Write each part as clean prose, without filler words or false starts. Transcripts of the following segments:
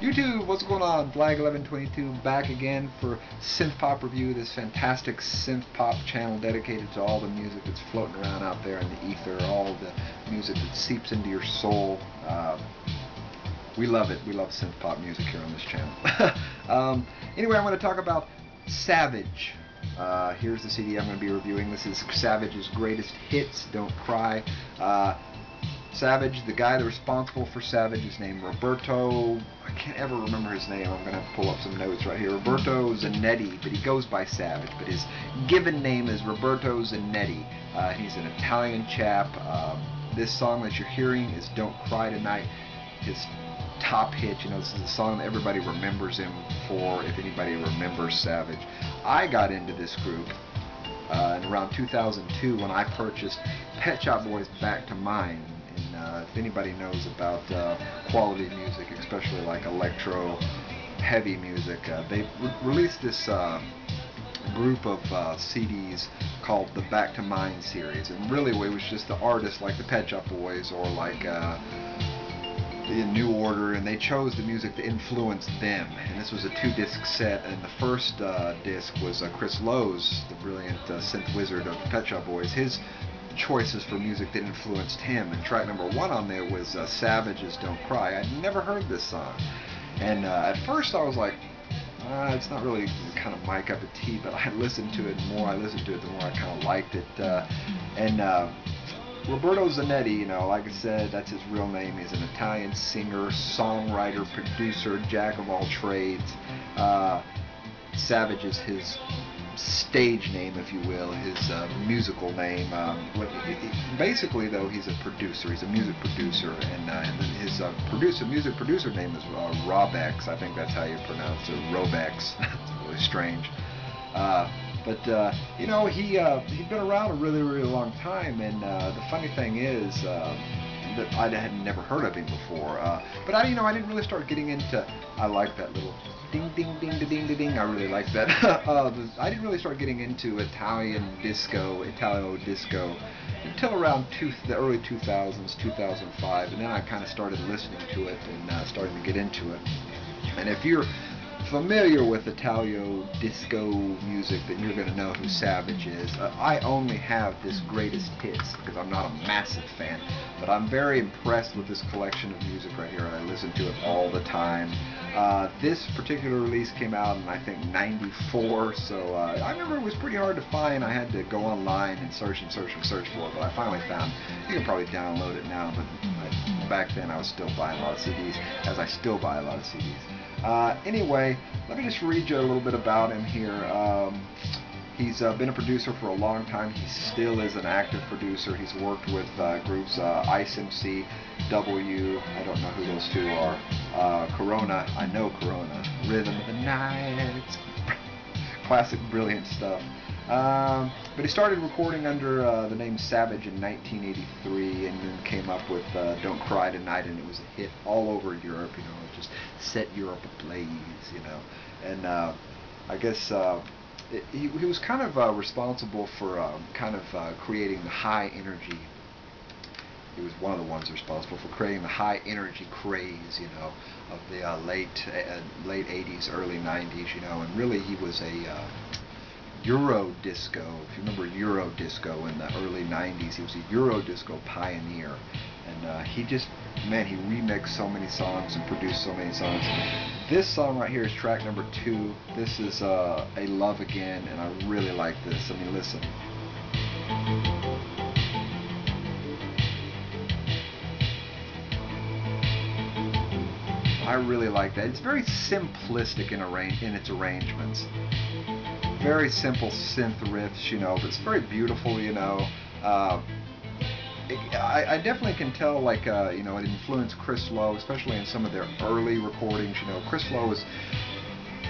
YouTube, what's going on? Flag1122 back again for Synth Pop Review, this fantastic synth pop channel dedicated to all the music that's floating around out there in the ether, all the music that seeps into your soul. We love it. We love synth pop music here on this channel. Anyway, I'm going to talk about Savage. Here's the CD I'm going to be reviewing. This is Savage's greatest hits, Don't Cry. Savage, the guy that's responsible for Savage is named Roberto. I can't ever remember his name. I'm going to pull up some notes right here. Roberto Zanetti, but he goes by Savage. But his given name is Roberto Zanetti. He's an Italian chap. This song that you're hearing is Don't Cry Tonight. His top hit, this is a song that everybody remembers him for, if anybody remembers Savage. I got into this group in around 2002 when I purchased Pet Shop Boys' Back to Mine. If anybody knows about quality music, especially like electro heavy music, they released this group of CDs called the Back to Mine series, and really it was just the artists like the Pet Shop Boys or like the New Order, and they chose the music to influence them. And this was a 2-disc set, and the first disc was Chris Lowe's, the brilliant synth wizard of Pet Shop Boys, his choices for music that influenced him. And track number 1 on there was Savage's Don't Cry. I'd never heard this song, and at first I was like, it's not really kind of my cup of tea, but I listened to it, the more I listened to it, the more I kind of liked it. Roberto Zanetti, like I said, that's his real name. He's an Italian singer, songwriter, producer, jack of all trades. Savage is his stage name, if you will, his musical name. Basically, though, he's a producer. He's a music producer, and his music producer name is Robex. I think that's how you pronounce it, Robex. It's really strange. He'd been around a really, really long time, and the funny thing is that I had never heard of him before. But I didn't really start getting into. I like that little ding, ding, ding, ding, ding, ding. I really like that. I didn't really start getting into Italo disco, until around the early 2000s, 2005, and then I kind of started listening to it and starting to get into it. And if you're familiar with Italo disco music, then you're going to know who Savage is. I only have this greatest hits because I'm not a massive fan, but I'm very impressed with this collection of music right here, and I listen to it all the time. This particular release came out in, I think, '94, so I remember it was pretty hard to find. I had to go online and search for it, but I finally found. You can probably download it now, but back then I was still buying a lot of CDs, as I still buy a lot of CDs. Anyway, let me just read you a little bit about him here. He's been a producer for a long time. He still is an active producer. He's worked with groups Ice MC, W, I don't know who those two are, Corona, I know Corona, Rhythm of the Night, classic brilliant stuff. But he started recording under the name Savage in 1983, and then came up with Don't Cry Tonight, and it was a hit all over Europe. It just set Europe ablaze, and I guess he was kind of responsible for creating the high energy. He was one of the ones responsible for creating the high energy craze, of the late 80s, early 90s, and really he was a Euro disco. If you remember Euro disco in the early 90s, he was a Euro disco pioneer, and he remixed so many songs and produced so many songs. This song right here is track number 2. This is A Love Again, and I really like this. I mean, listen. I really like that. It's very simplistic in its arrangements. Very simple synth riffs, but it's very beautiful, I definitely can tell, it influenced Chris Lowe, especially in some of their early recordings. Chris Lowe was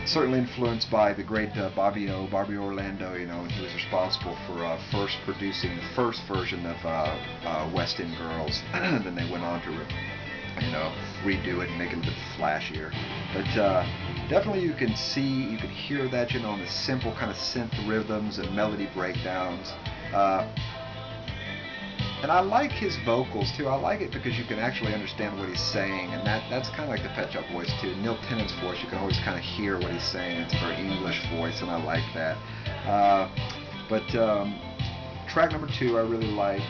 certainly influenced by the great Bobby Orlando, and he was responsible for first producing the first version of West End Girls. Then they went on to redo it and make it a bit flashier. But definitely you can hear that, in the simple kind of synth rhythms and melody breakdowns. And I like his vocals too. I like it because you can actually understand what he's saying, and that's kind of like the Pet Shop voice too. Neil Tennant's voice, you can always kind of hear what he's saying. It's a very English voice, and I like that. But track number 2, I really like.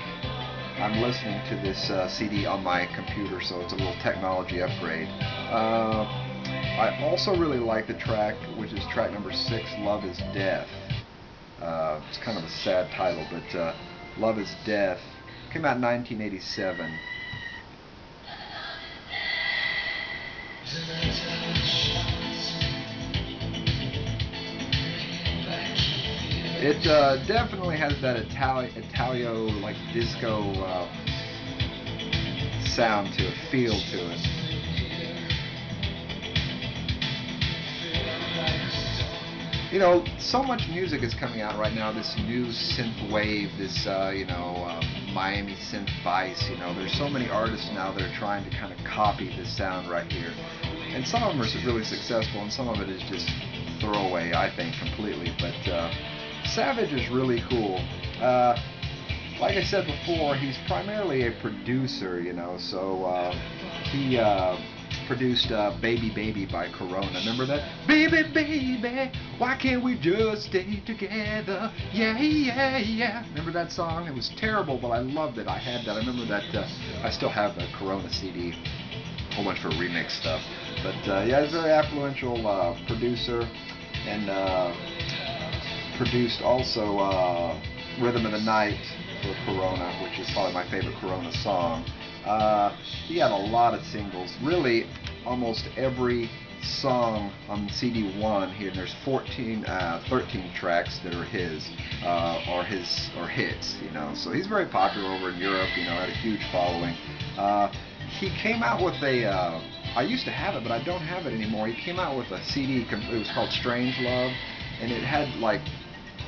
I'm listening to this CD on my computer, so it's a little technology upgrade. I also really like the track, which is track number 6, Love is Death. It's kind of a sad title, but Love is Death came out in 1987. It definitely has that Italio, like disco sound to it, feel to it. You know, so much music is coming out right now, this new synth wave, this, Miami synth vice, there's so many artists now that are trying to kind of copy this sound right here. And some of them are really successful, and some of it is just throwaway, I think, completely. But Savage is really cool. Like I said before, he's primarily a producer, so he produced Baby Baby by Corona. Remember that? Baby, baby, why can't we just stay together? Yeah, yeah, yeah. Remember that song? It was terrible, but I loved it. I had that. I remember that. I still have the Corona CD. A whole bunch of remix stuff. But yeah, he's a very affluential producer, and produced also Rhythm of the Night for Corona, which is probably my favorite Corona song. He had a lot of singles. Really, almost every song on CD1 here, and there's 13 tracks that are his, or hits, So he's very popular over in Europe, had a huge following. He came out with a, I used to have it, but I don't have it anymore. He came out with a CD, it was called Strange Love, and it had like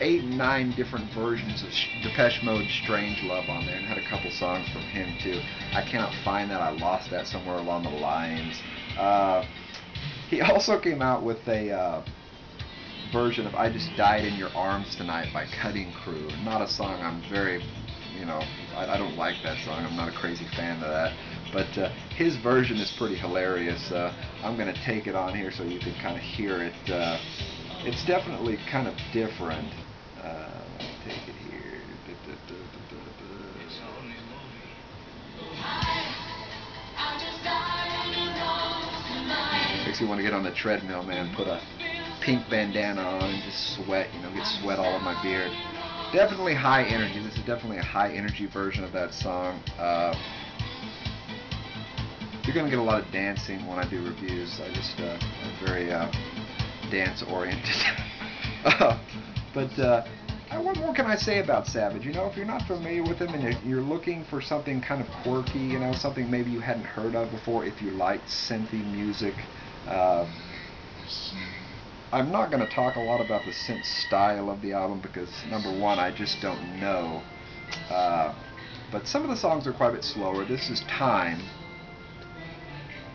8, 9 different versions of Depeche Mode's Strange Love on there, and had a couple songs from him too. I cannot find that. I lost that somewhere along the lines. He also came out with a version of I Just Died in Your Arms Tonight by Cutting Crew. Not a song I'm very, I don't like that song. I'm not a crazy fan of that. But his version is pretty hilarious. I'm going to take it on here so you can kind of hear it. It's definitely kind of different. Take it here. Makes you want to get on the treadmill, man. Put a pink bandana on and just sweat, get sweat all over my beard. Definitely high energy. This is definitely a high energy version of that song. You're going to get a lot of dancing when I do reviews. I just am very dance oriented. But what more can I say about Savage? If you're not familiar with him and you're looking for something kind of quirky, something maybe you hadn't heard of before, if you like synthy music, I'm not going to talk a lot about the synth style of the album because, number one, I just don't know. But some of the songs are quite a bit slower. This is Time.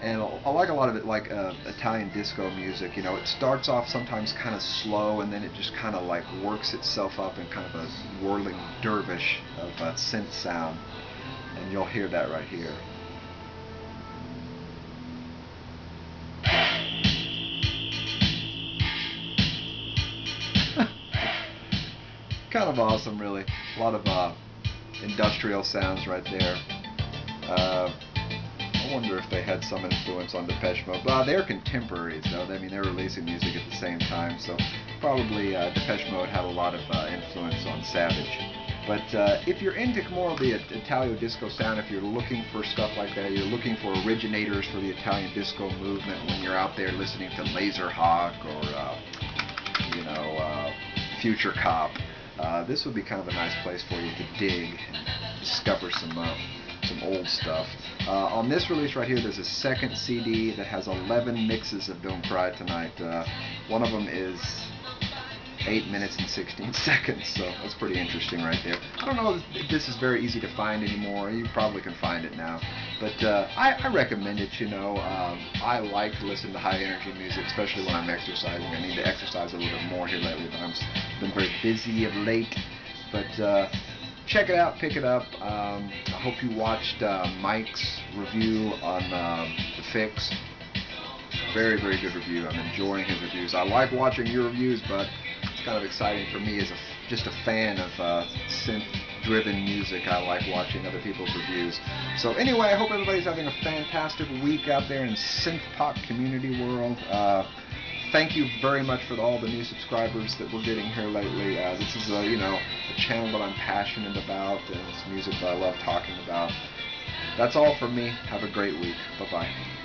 And I like a lot of it like Italian disco music. It starts off sometimes kind of slow, and then it just kind of like works itself up in kind of a whirling dervish of synth sound. And you'll hear that right here. Kind of awesome, really. A lot of industrial sounds right there. I wonder if they had some influence on Depeche Mode. They're contemporaries, though. They're releasing music at the same time, so probably Depeche Mode had a lot of influence on Savage. But if you're into more of the Italo disco sound, if you're looking for stuff like that, you're looking for originators for the Italian disco movement when you're out there listening to Laserhawk or, Future Cop, this would be kind of a nice place for you to dig and discover some old stuff. On this release right here, there's a second CD that has 11 mixes of Don't Cry Tonight. One of them is 8 minutes and 16 seconds, so that's pretty interesting right there. I don't know if this is very easy to find anymore. You probably can find it now. But I recommend it, I like to listen to high energy music, especially when I'm exercising. I need to exercise a little bit more here lately, but I've been very busy of late. But check it out, pick it up. I hope you watched Mike's review on The Fix. Very, very good review. I'm enjoying his reviews. I like watching your reviews, but it's kind of exciting for me as just a fan of synth-driven music. I like watching other people's reviews. So anyway, I hope everybody's having a fantastic week out there in synth pop community world. Thank you very much for all the new subscribers that we're getting here lately. This is a channel that I'm passionate about, and it's music that I love talking about. That's all from me. Have a great week. Bye-bye.